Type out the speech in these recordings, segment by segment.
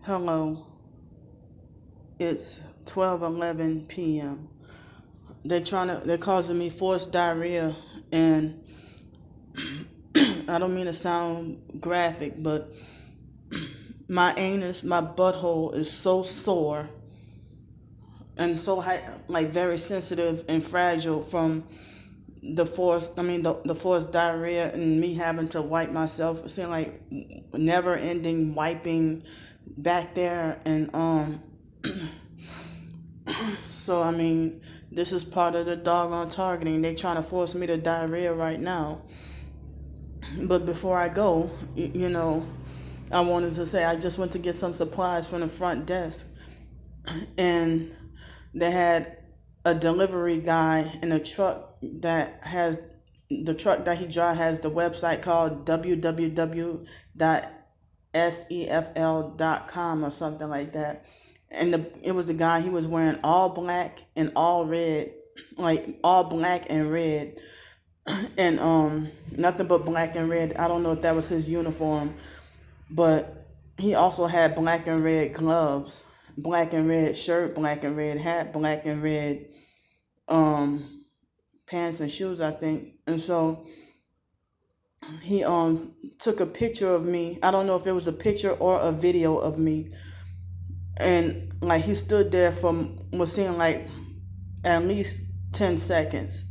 Hello, it's 12:11 p.m. They're causing me forced diarrhea, and I don't mean to sound graphic, but my anus, my butthole is so sore and so like very sensitive and fragile from the forced diarrhea and me having to wipe myself. It seemed like never ending wiping back there, and so, this is part of the doggone targeting. They trying to force me to diarrhea right now. But before I go, I wanted to say I just went to get some supplies from the front desk, and they had a delivery guy in a truck that has the truck that he drives has the website called www.sefl.com or something like that. And it was a guy, he was wearing all black and all red, like all black and red, and nothing but black and red. I don't know if that was his uniform, but he also had black and red gloves, black and red shirt, black and red hat, black and red pants and shoes, I think. And so he took a picture of me. I don't know if it was a picture or a video of me. And like he stood there for what seemed like at least 10 seconds.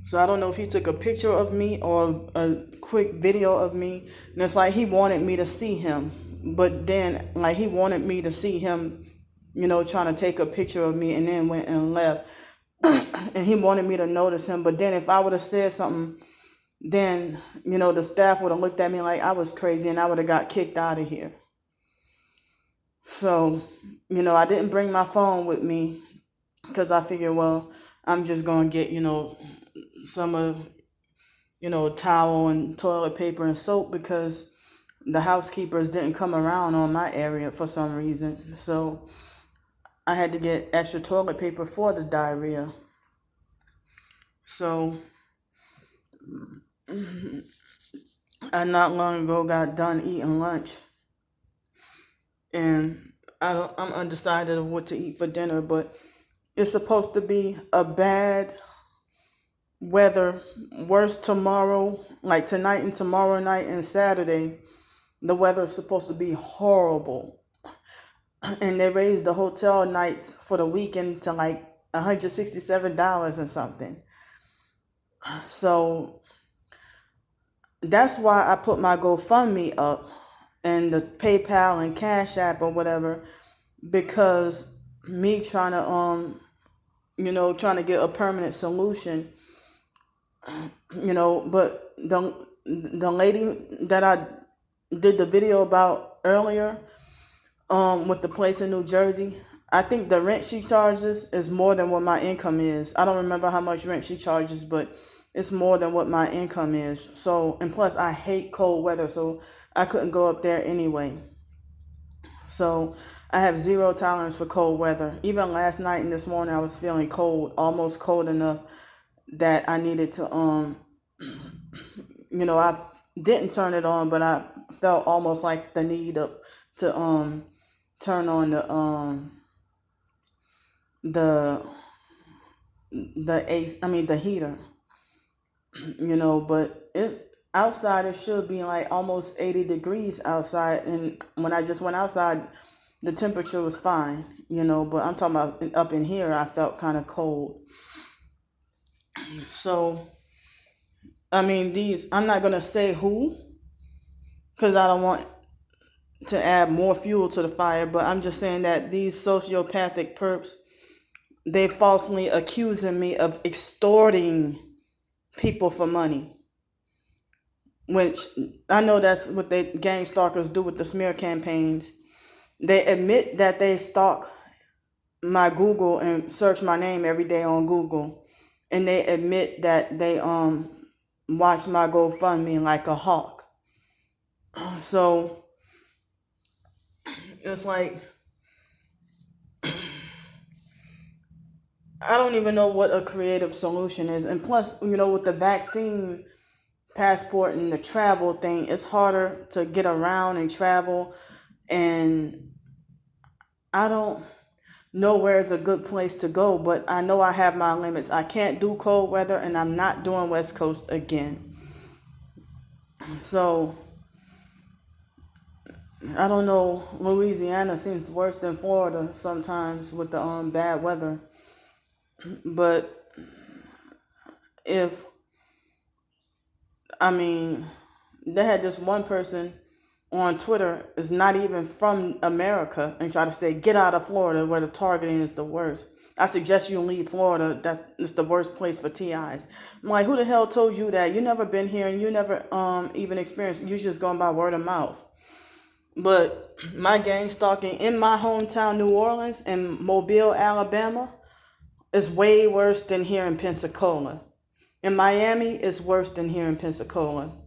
So I don't know if he took a picture of me or a quick video of me. And it's like he wanted me to see him. But then like he wanted me to see him, trying to take a picture of me, and then went and left. And he wanted me to notice him. But then if I would have said something, then, the staff would have looked at me like I was crazy, and I would have got kicked out of here. So, I didn't bring my phone with me because I figured, well, I'm just going to get, some of, towel and toilet paper and soap, because the housekeepers didn't come around on my area for some reason. So I had to get extra toilet paper for the diarrhea. So I not long ago got done eating lunch, and I'm undecided of what to eat for dinner, but it's supposed to be a bad weather, worse tomorrow, like tonight and tomorrow night and Saturday. The weather is supposed to be horrible. And they raised the hotel nights for the weekend to like $167 and something. So that's why I put my GoFundMe up and the PayPal and Cash App or whatever, because me trying to get a permanent solution, but the lady that I did the video about earlier, with the place in New Jersey, I think the rent she charges is more than what my income is. I don't remember how much rent she charges, but it's more than what my income is. So, and plus I hate cold weather, so I couldn't go up there anyway. So I have zero tolerance for cold weather. Even last night and this morning I was feeling cold, almost cold enough that I needed to I didn't turn it on, but I felt almost like the need to turn on the AC, the heater, but outside it should be like almost 80 degrees outside, and when I just went outside the temperature was fine, but I'm talking about up in here I felt kind of cold. So I'm not gonna say who, because I don't want to add more fuel to the fire, but I'm just saying that these sociopathic perps, they falsely accusing me of extorting people for money, which I know that's what they gang stalkers do with the smear campaigns. They admit that they stalk my Google and search my name every day on Google, and they admit that they watch my GoFundMe like a hawk. So it's like I don't even know what a creative solution is. And plus, with the vaccine passport and the travel thing, it's harder to get around and travel. And I don't know where is a good place to go, but I know I have my limits. I can't do cold weather, and I'm not doing West Coast again. So I don't know. Louisiana seems worse than Florida sometimes with the bad weather. But if I mean, they had this one person on Twitter is not even from America and try to say get out of Florida where the targeting is the worst. I suggest you leave Florida. It's the worst place for TIs. I'm like, who the hell told you that? You never been here and you never even experienced. You just going by word of mouth. But my gang stalking in my hometown, New Orleans, and Mobile, Alabama, is way worse than here in Pensacola. In Miami, it's worse than here in Pensacola.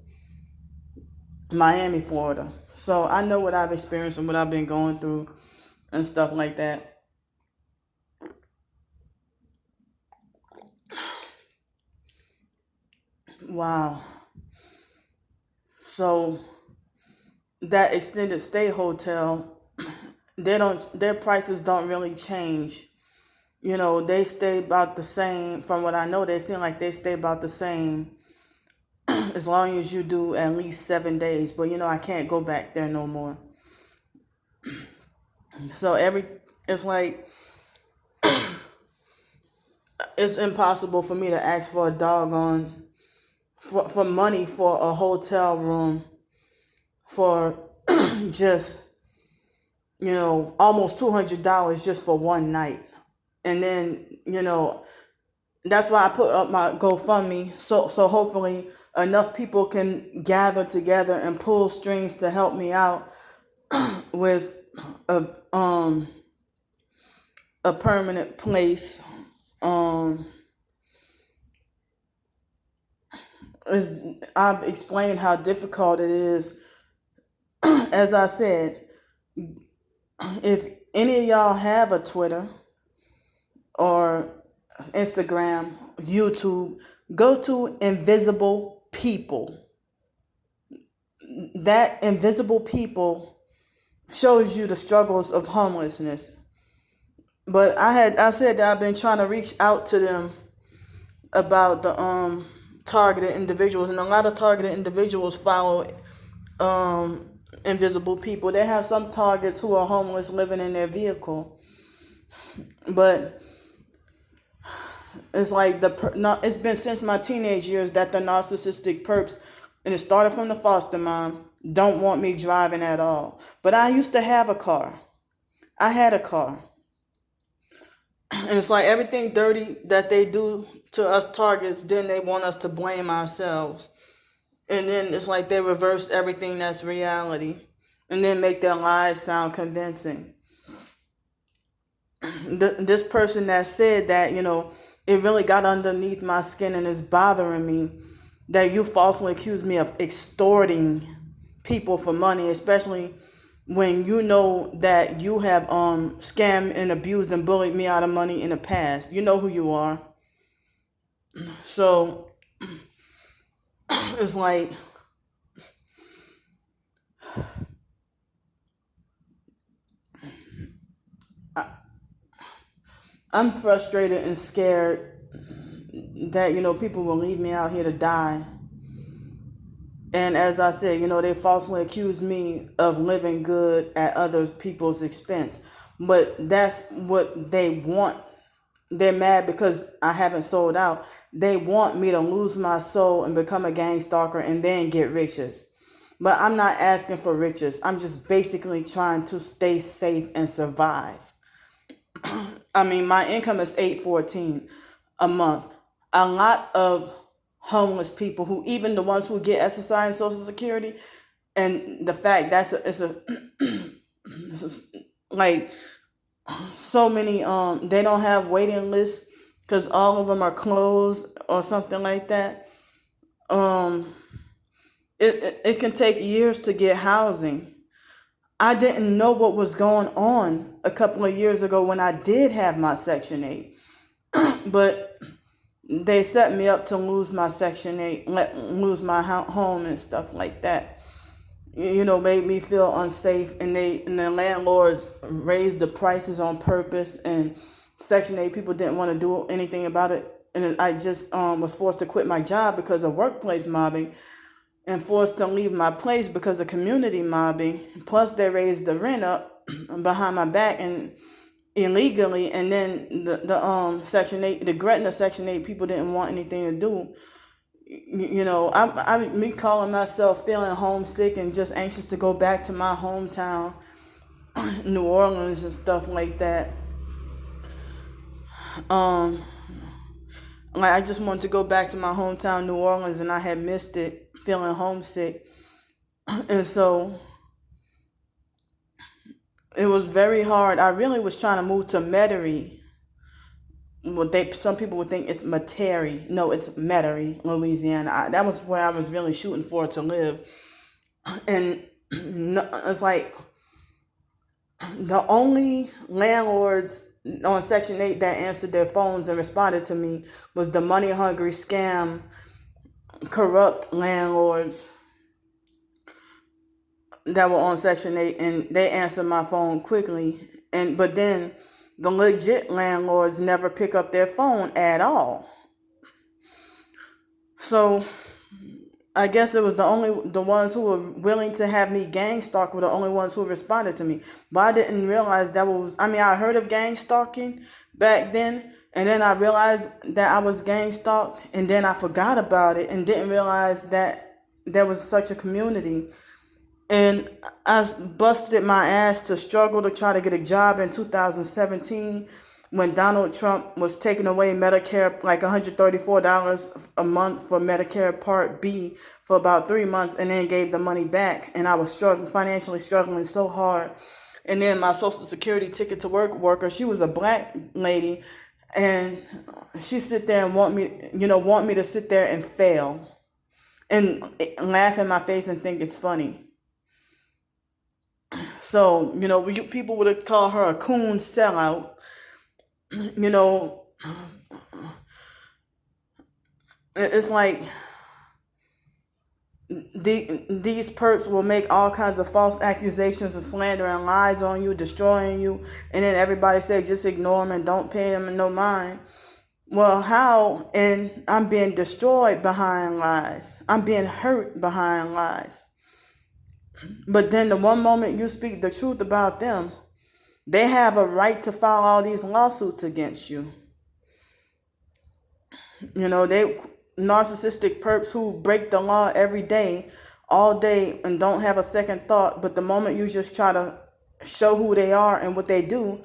Miami, Florida. So I know what I've experienced and what I've been going through and stuff like that. Wow. So that extended stay hotel, their prices don't really change. You know, they stay about the same. From what I know, they seem like they stay about the same as long as you do at least 7 days. But you know, I can't go back there no more. So it's like it's impossible for me to ask for a doggone for money for a hotel room for just almost $200 just for one night. And then that's why I put up my GoFundMe, so hopefully enough people can gather together and pull strings to help me out with a a permanent place. I've explained how difficult it is. As I said, if any of y'all have a Twitter or Instagram, YouTube, go to Invisible People. That Invisible People shows you the struggles of homelessness. But I said that I've been trying to reach out to them about the targeted individuals, and a lot of targeted individuals follow Invisible People. They have some targets who are homeless living in their vehicle, but it's like it's been since my teenage years that the narcissistic perps, and it started from the foster mom, don't want me driving at all. But I used to have a car. I had a car. And it's like everything dirty that they do to us targets, then they want us to blame ourselves. And then it's like they reverse everything that's reality and then make their lies sound convincing. This person that said that, it really got underneath my skin and is bothering me that you falsely accused me of extorting people for money, especially when you know that you have scammed and abused and bullied me out of money in the past. You know who you are. So it's like I'm frustrated and scared that people will leave me out here to die. And as I said, they falsely accuse me of living good at other people's expense. But that's what they want. They're mad because I haven't sold out. They want me to lose my soul and become a gang stalker and then get riches. But I'm not asking for riches. I'm just basically trying to stay safe and survive. I mean, my income is $814 a month. A lot of homeless people, who even the ones who get SSI and Social Security, and the fact it's like so many they don't have waiting lists because all of them are closed or something like that. It can take years to get housing. I didn't know what was going on a couple of years ago when I did have my Section 8. But they set me up to lose my Section 8, lose my home and stuff like that. made me feel unsafe, and the landlords raised the prices on purpose, and Section 8 people didn't want to do anything about it. And I just was forced to quit my job because of workplace mobbing, and forced to leave my place because of community mobbing. Plus, they raised the rent up behind my back and illegally, and then the Section 8, the Gretna Section 8 people didn't want anything to do. Me calling myself feeling homesick and just anxious to go back to my hometown, New Orleans and stuff like that. Like I just wanted to go back to my hometown, New Orleans, and I had missed it, feeling homesick. And so it was very hard. I really was trying to move to Metairie. Some people would think it's Metairie. No, it's Metairie, Louisiana. That was where I was really shooting for to live. And it's like the only landlords on Section 8 that answered their phones and responded to me was the money-hungry, scam, corrupt landlords that were on Section 8, and they answered my phone quickly. But then the legit landlords never pick up their phone at all. So I guess it was the ones who were willing to have me gang stalk were the only ones who responded to me. But I didn't realize I heard of gang stalking back then, and then I realized that I was gang stalked, and then I forgot about it and didn't realize that there was such a community. And I busted my ass to struggle to try to get a job in 2017 when Donald Trump was taking away Medicare, like $134 a month for Medicare Part B for about 3 months, and then gave the money back. And I was financially struggling so hard. And then my Social Security ticket to work worker, she was a black lady, and she sit there and want me to sit there and fail and laugh in my face and think it's funny. So, people would call her a coon sellout. It's like these perps will make all kinds of false accusations of slander and lies on you, destroying you, and then everybody say just ignore them and don't pay them no mind. Well, how? And I'm being destroyed behind lies. I'm being hurt behind lies. But then the one moment you speak the truth about them, they have a right to file all these lawsuits against you. They narcissistic perps who break the law every day, all day, and don't have a second thought. But the moment you just try to show who they are and what they do,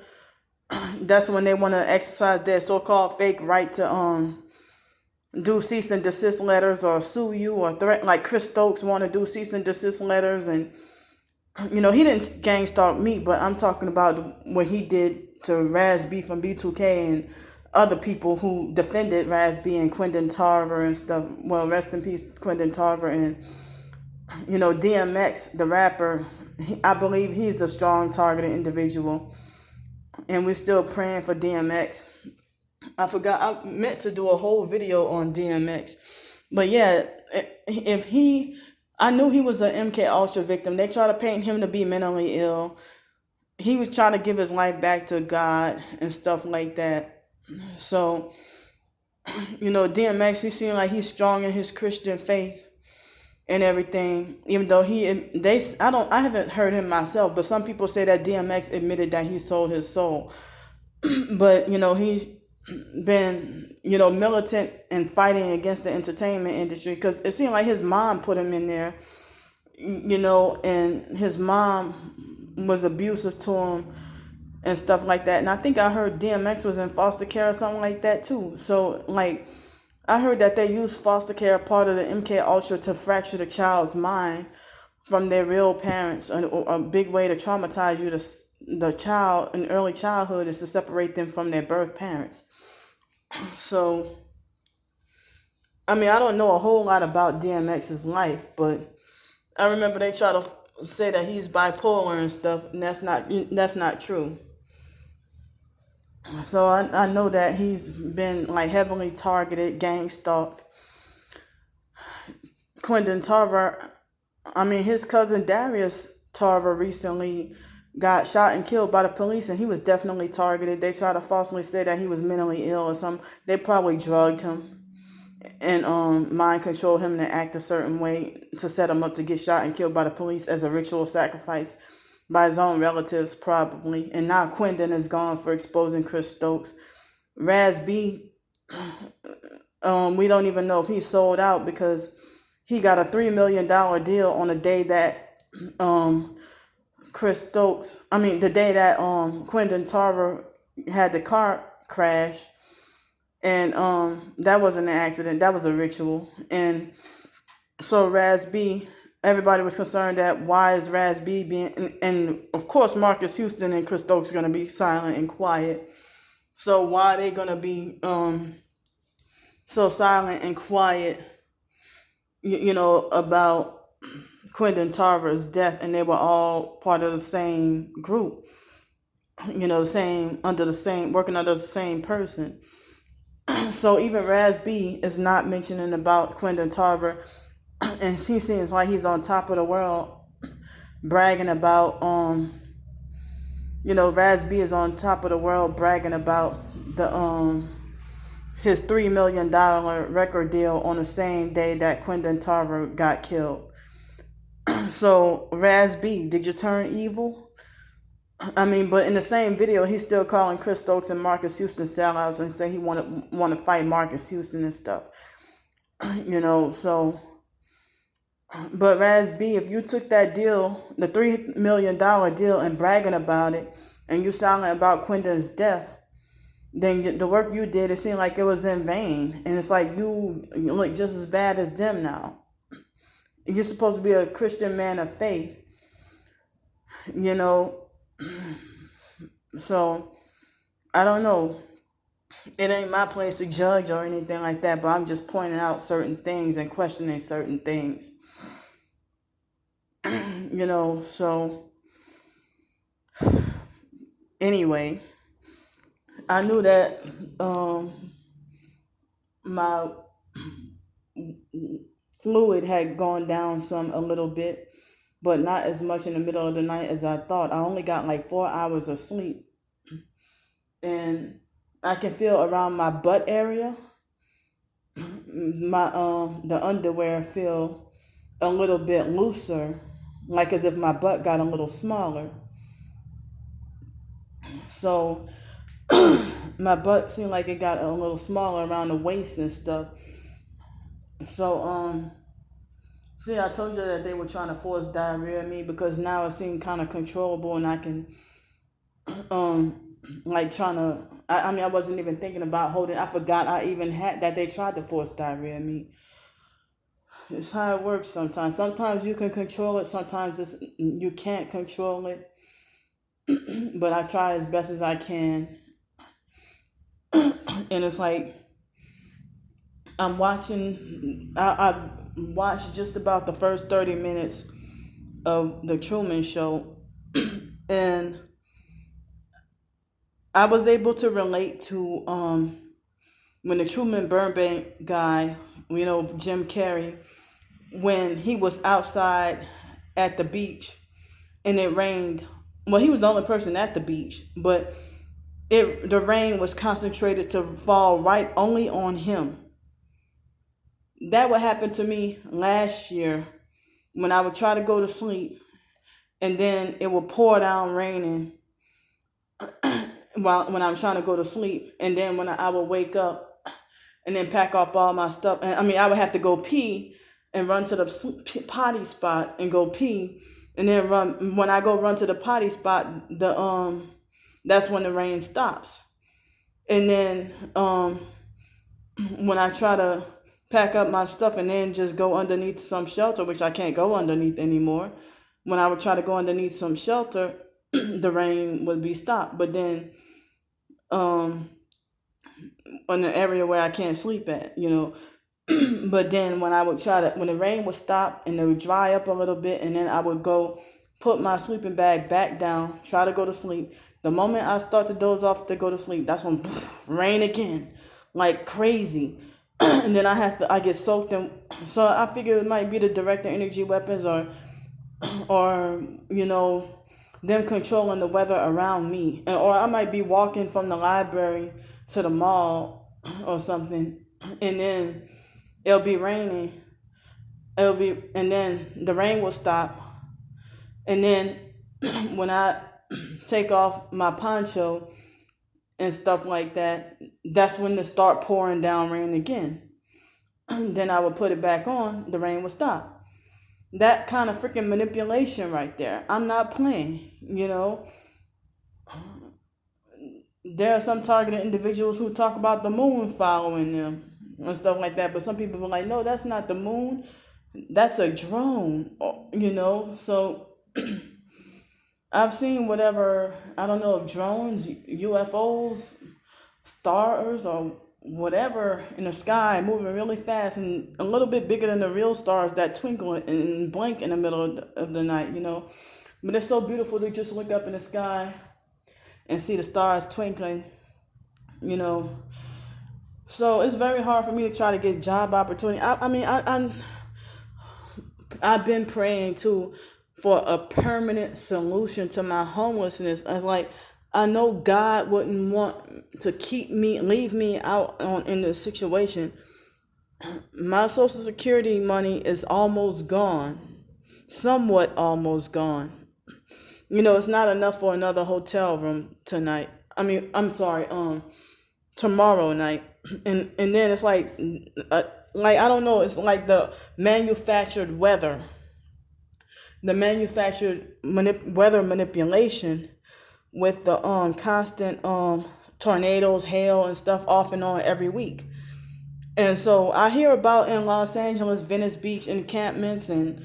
that's when they want to exercise their so-called fake right to do cease and desist letters or sue you or threaten. Like Chris Stokes want to do cease and desist letters, and he didn't gang stalk me, but I'm talking about what he did to Raz B from B2K and other people who defended Raz B and Quentin Tarver and stuff. Well, rest in peace, Quentin Tarver. And DMX, the rapper, I believe he's a strong targeted individual, and we're still praying for DMX. I meant to do a whole video on DMX. But yeah, I knew he was an MK Ultra victim. They tried to paint him to be mentally ill. He was trying to give his life back to God and stuff like that. So, DMX, he seemed like he's strong in his Christian faith and everything. Even though I haven't heard him myself, but some people say that DMX admitted that he sold his soul. But, he's been, militant and fighting against the entertainment industry, because it seemed like his mom put him in there, and his mom was abusive to him and stuff like that. And I think I heard DMX was in foster care or something like that too. So, I heard that they use foster care, part of the MK Ultra, to fracture the child's mind from their real parents. A big way to traumatize you, the child in early childhood, is to separate them from their birth parents. So, I don't know a whole lot about DMX's life, but I remember they try to say that he's bipolar and stuff, and that's not true. So I know that he's been heavily targeted, gang stalked. Quentin Tarver, I mean, his cousin Darius Tarver recently got shot and killed by the police, and he was definitely targeted. They tried to falsely say that he was mentally ill or something. They probably drugged him and mind controlled him to act a certain way to set him up to get shot and killed by the police as a ritual sacrifice by his own relatives, probably. And now Quindon is gone for exposing Chris Stokes. Raz B, we don't even know if he sold out because he got a $3 million deal on the day that the day that Quindon Tarver had the car crash. And that wasn't an accident, that was a ritual. And so Raz B, everybody was concerned that why is Raz B being, and of course Marcus Houston and Chris Stokes are going to be silent and quiet. So why are they going to be so silent and quiet, about Quindon Tarver's death? And they were all part of the same group, working under the same person. So even Raz B is not mentioning about Quindon Tarver, and he seems like he's on top of the world, bragging about Raz B is on top of the world bragging about the his $3 million record deal on the same day that Quindon Tarver got killed. So Raz B, did you turn evil? I mean, but in the same video, he's still calling Chris Stokes and Marcus Houston sellouts and say he want to fight Marcus Houston and stuff. So, but Raz B, if you took that deal, the $3 million deal, and bragging about it, and you silent about Quindon's death, then the work you did, it seemed like it was in vain. And it's like you look just as bad as them now. You're supposed to be a Christian man of faith, So, I don't know. It ain't my place to judge or anything like that, but I'm just pointing out certain things and questioning certain things. So, anyway, I knew that my fluid had gone down a little bit, but not as much in the middle of the night as I thought. I only got like 4 hours of sleep. And I can feel around my butt area, the underwear feel a little bit looser, like as if my butt got a little smaller. So my butt seemed like it got a little smaller around the waist and stuff. So see, I told you that they were trying to force diarrhea in me because now it seemed kind of controllable, and I can I wasn't even thinking about holding. I forgot I even had that they tried to force diarrhea in me. It's how it works sometimes. Sometimes you can control it, sometimes you can't control it. But I try as best as I can. And it's like I watched just about the first 30 minutes of the Truman Show, and I was able to relate to when the Truman Burbank guy, Jim Carrey, when he was outside at the beach and it rained. Well, he was the only person at the beach, but the rain was concentrated to fall right only on him. That would happen to me last year when I would try to go to sleep and then it would pour down raining when I'm trying to go to sleep. And then when I would wake up and then pack up all my stuff, and I would have to go pee and run to the potty spot and go pee, and then when I go run to the potty spot, that's when the rain stops. And then when I try to pack up my stuff and then just go underneath some shelter, which I can't go underneath anymore, when I would try to go underneath some shelter, the rain would be stopped. But then in the area where I can't sleep at, but then when the rain would stop and it would dry up a little bit, and then I would go put my sleeping bag back down, try to go to sleep. The moment I start to doze off to go to sleep, that's when rain again, like crazy. and then I get soaked in. So I figure it might be the director energy weapons, or them controlling the weather around me, or I might be walking from the library to the mall or something, and then it'll be raining. And then the rain will stop, and then when I take off my poncho and stuff like that, that's when it start pouring down rain again. Then I would put it back on, the rain would stop. That kind of freaking manipulation right there. I'm not playing. There are some targeted individuals who talk about the moon following them and stuff like that, but some people are like, no, that's not the moon. That's a drone. So I've seen whatever, I don't know if drones, UFOs, stars, or whatever in the sky moving really fast and a little bit bigger than the real stars that twinkle and blink in the middle of the night. But it's so beautiful to just look up in the sky and see the stars twinkling. So it's very hard for me to try to get job opportunity. I've been praying too for a permanent solution to my homelessness. I was like, I know God wouldn't want to leave me out in this situation. My Social Security money is almost gone, somewhat almost gone. It's not enough for another hotel room tonight. I'm sorry, tomorrow night, and then it's like I don't know. It's like the manufactured weather, weather manipulation with the constant tornadoes, hail, and stuff off and on every week. And so I hear about in Los Angeles, Venice Beach encampments and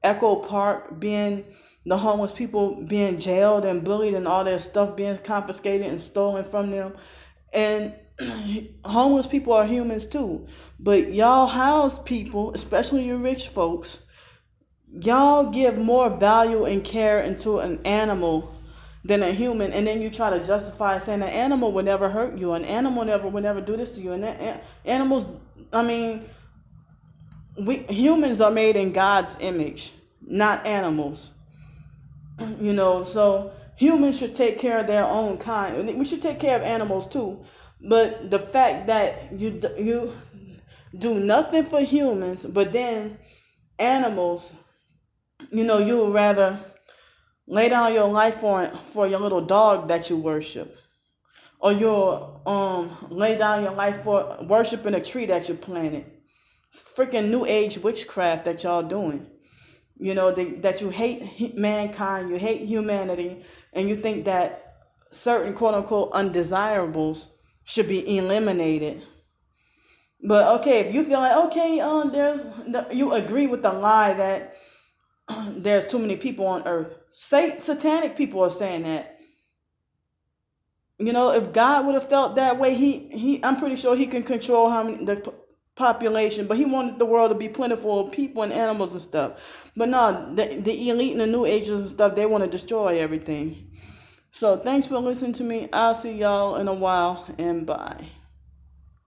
Echo Park being the homeless people being jailed and bullied and all their stuff being confiscated and stolen from them. And homeless people are humans too. But y'all house people, especially you rich folks, y'all give more value and care into an animal than a human, and then you try to justify saying an animal would never hurt you, an animal would never do this to you, and animals. We humans are made in God's image, not animals. So humans should take care of their own kind. We should take care of animals too, but the fact that you do nothing for humans, but then animals. You would rather lay down your life for your little dog that you worship, or you'll lay down your life for worshiping a tree that you planted. It's freaking new age witchcraft that y'all doing. That you hate mankind, you hate humanity, and you think that certain quote unquote undesirables should be eliminated. But okay, if you feel like you agree with the lie that there's too many people on earth. Satanic people are saying that. If God would have felt that way, I'm pretty sure he can control the population, but he wanted the world to be plentiful of people and animals and stuff. But no, the elite and the new ages and stuff, they want to destroy everything. So thanks for listening to me. I'll see y'all in a while, and bye.